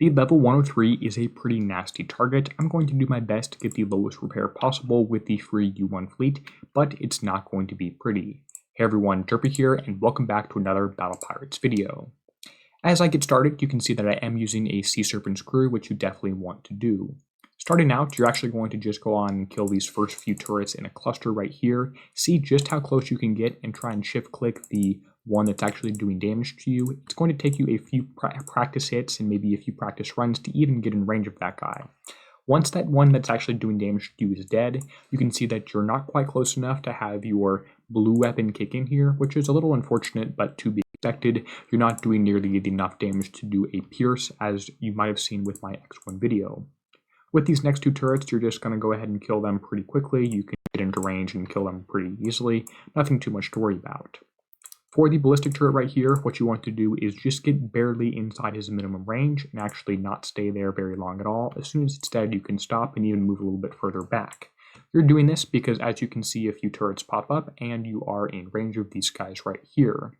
The level 103 is a pretty nasty target. I'm going to do my best to get the lowest repair possible with the free U1 fleet, but it's not going to be pretty. Hey everyone, Derpy here, and welcome back to another Battle Pirates video. As I get started, you can see that I am using a Sea Serpent's crew, which you definitely want to do. Starting out, you're actually going to just go on and kill these first few turrets in a cluster right here, see just how close you can get, and try and shift click the one that's actually doing damage to you. It's going to take you a few practice hits and maybe a few practice runs to even get in range of that guy. Once that one that's actually doing damage to you is dead, you can see that you're not quite close enough to have your blue weapon kick in here, which is a little unfortunate, but to be expected. You're not doing nearly enough damage to do a pierce, as you might have seen with my X1 video. With these next two turrets, you're just going to go ahead and kill them pretty quickly. You can get into range and kill them pretty easily. Nothing too much to worry about. For the ballistic turret right here, what you want to do is just get barely inside his minimum range and actually not stay there very long at all. As soon as it's dead, you can stop and even move a little bit further back. You're doing this because, as you can see, a few turrets pop up and you are in range of these guys right here.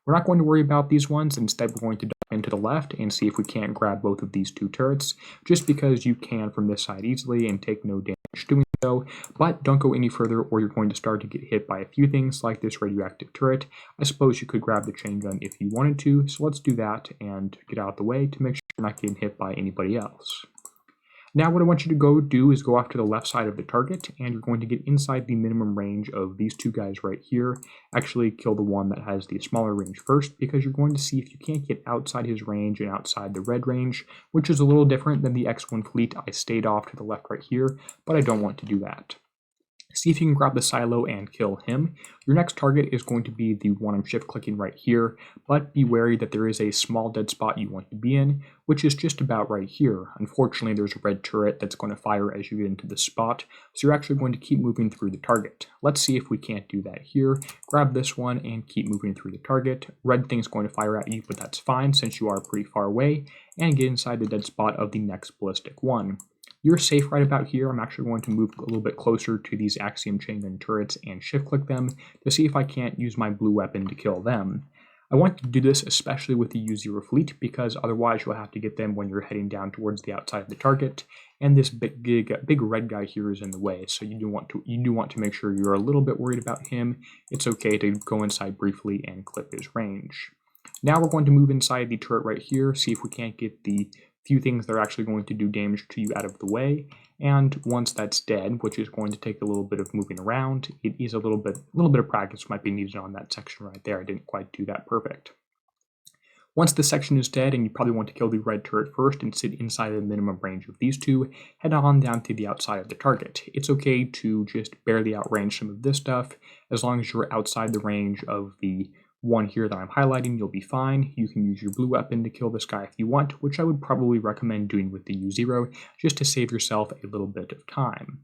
We're not going to worry about these ones. Instead, we're going to dive into the left and see if we can't grab both of these two turrets, just because you can from this side easily and take no damage doing so. But don't go any further or you're going to start to get hit by a few things like this radioactive turret. I suppose you could grab the chain gun if you wanted to, so let's do that and get out of the way to make sure you're not getting hit by anybody else. Now what I want you to go do is go off to the left side of the target, and you're going to get inside the minimum range of these two guys right here. Actually kill the one that has the smaller range first, because you're going to see if you can't get outside his range and outside the red range, which is a little different than the X1 fleet. I stayed off to the left right here, but I don't want to do that. See if you can grab the silo and kill him. Your next target is going to be the one I'm shift clicking right here, but be wary that there is a small dead spot you want to be in, which is just about right here. Unfortunately, there's a red turret that's going to fire as you get into this spot, so you're actually going to keep moving through the target. Let's see if we can't do that here. Grab this one and keep moving through the target. Red thing's going to fire at you, but that's fine since you are pretty far away, and get inside the dead spot of the next ballistic one. You're safe right about here. I'm actually going to move a little bit closer to these Axiom chain gun turrets and shift click them to see if I can't use my blue weapon to kill them. I want to do this especially with the U0 fleet, because otherwise you'll have to get them when you're heading down towards the outside of the target, and this big red guy here is in the way, so you do want to make sure you're a little bit worried about him. It's okay to go inside briefly and clip his range. Now we're going to move inside the turret right here, see if we can't get the few things that are actually going to do damage to you out of the way, and once that's dead, which is going to take a little bit of moving around, it is a little bit of practice might be needed on that section right there. I didn't quite do that perfect. Once this section is dead, and you probably want to kill the red turret first and sit inside the minimum range of these two, head on down to the outside of the target. It's okay to just barely outrange some of this stuff. As long as you're outside the range of the one here that I'm highlighting, you'll be fine. You can use your blue weapon to kill this guy if you want, which I would probably recommend doing with the U0, just to save yourself a little bit of time.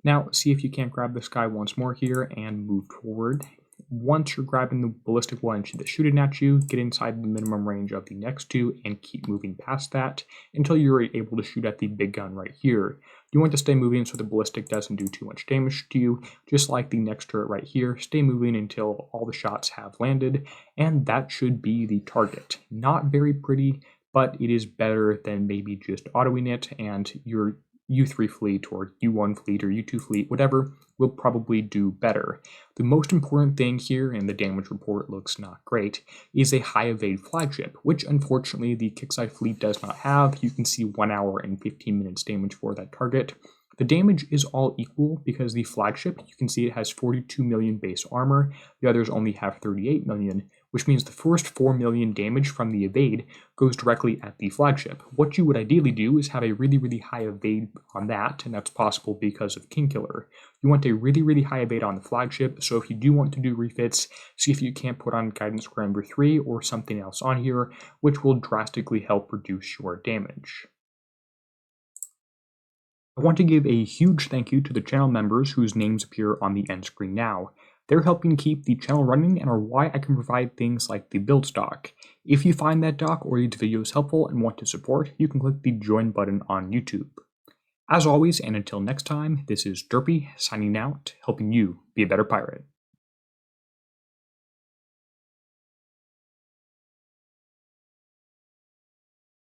Now, see if you can't grab this guy once more here and move forward. Once you're grabbing the ballistic one that's shooting at you, get inside the minimum range of the next two and keep moving past that until you're able to shoot at the big gun right here. You want to stay moving so the ballistic doesn't do too much damage to you, just like the next turret right here. Stay moving until all the shots have landed, and that should be the target. Not very pretty, but it is better than maybe just autoing it, and your U3 fleet or U1 fleet or U2 fleet, whatever, will probably do better. The most important thing here, and the damage report looks not great, is a high evade flagship, which unfortunately the Kixeye fleet does not have. You can see 1 hour and 15 minutes damage for that target. The damage is all equal because the flagship, you can see it has 42 million base armor, the others only have 38 million, which means the first 4 million damage from the evade goes directly at the flagship. What you would ideally do is have a really high evade on that, and that's possible because of Kingkiller. You want a really high evade on the flagship, so if you do want to do refits, see if you can't put on Guidance Scrambler 3 or something else on here, which will drastically help reduce your damage. I want to give a huge thank you to the channel members whose names appear on the end screen now. They're helping keep the channel running and are why I can provide things like the build stock. If you find that doc or these videos helpful and want to support, you can click the join button on YouTube. As always, and until next time, this is Derpy signing out, helping you be a better pirate.